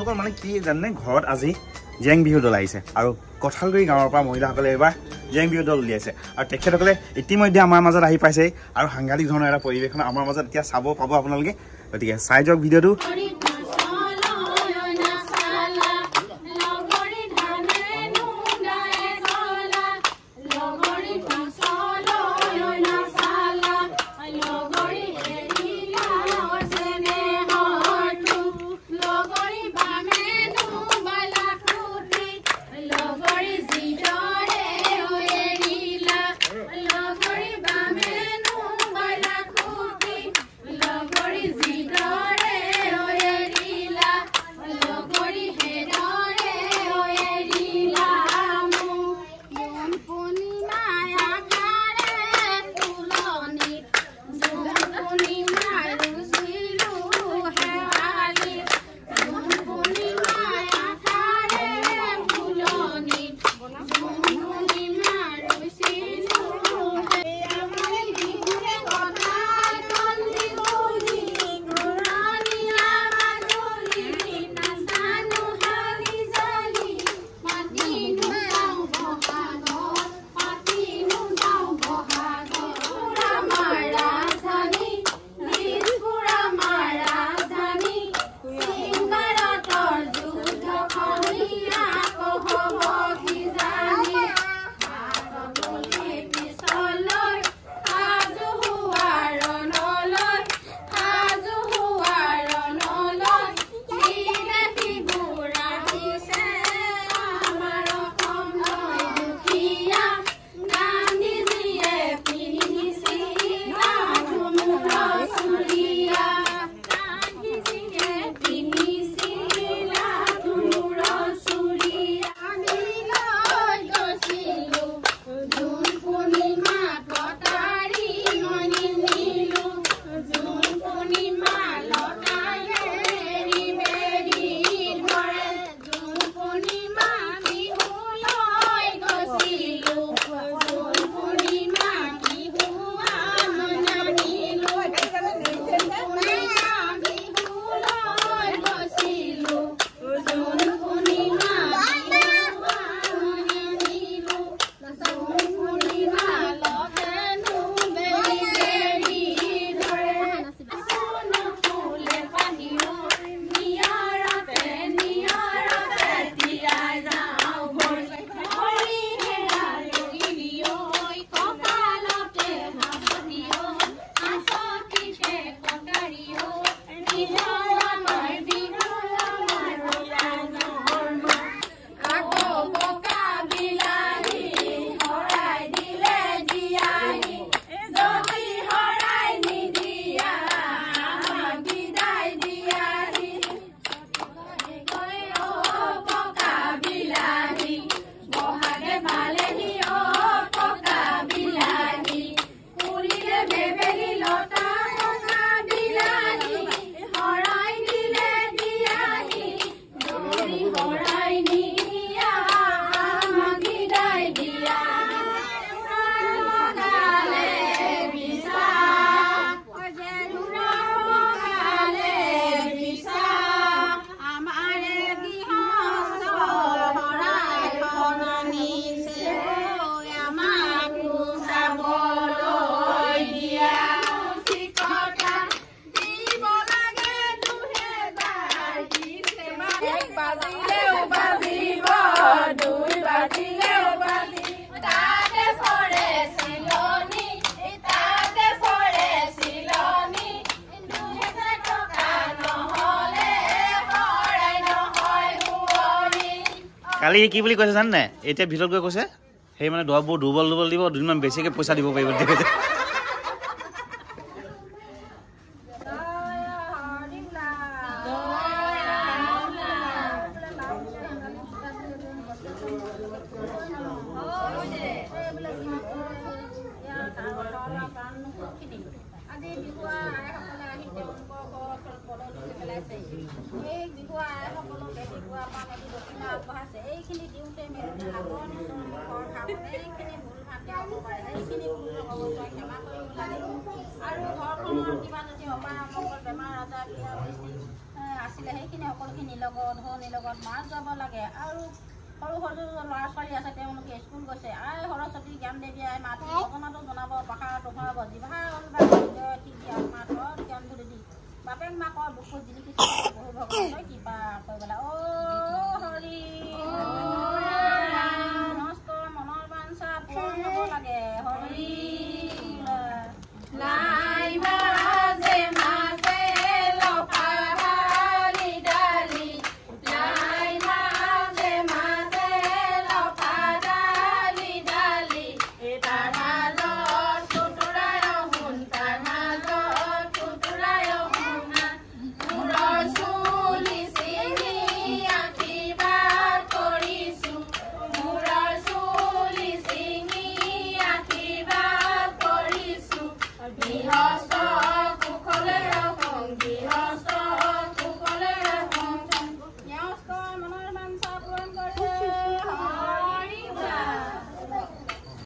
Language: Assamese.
বন্ধুসকল মানে কি জানে ঘৰত আজি জেং বিহু দল আহিছে আৰু কঠালগুৰি গাঁৱৰ পৰা মহিলাসকলে এবাৰ জেং বিহু দল উলিয়াইছে আৰু তেখেতসকলে ইতিমধ্যে আমাৰ মাজত আহি পাইছে আৰু সাংঘাতিক ধৰণৰ এটা পৰিৱেশন আমাৰ মাজত এতিয়া চাব পাব আপোনালোকে গতিকে চাই যাওক ভিডিঅ'টো কালি কি বুলি কৈছে জানে এতিয়া ভিতৰত গৈ কৈছে সেই মানে দৰবোৰ দুৰ্বল দিব দুদিনমান বেছিকে পইচা দিব পাৰিব দেখে আছিলে সেইখিনি সকলোখিনি লগত ধৰণিৰ লগত মাছ যাব লাগে আৰু সৰু সৰু ল'ৰা ছোৱালী আছে তেওঁলোকে স্কুল গৈছে আই সৰস্বতী জ্ঞান দেৱী আই মাতি ভগৱানতো জনাব পাহাৰটো ভৰাব জিভা ঠিক দিয়া মাত জ্ঞান বুলি দি বাপেক মাকৰ বুকুত জিলিকি বহু ভগৱানলৈ কিবা কৰিবলৈ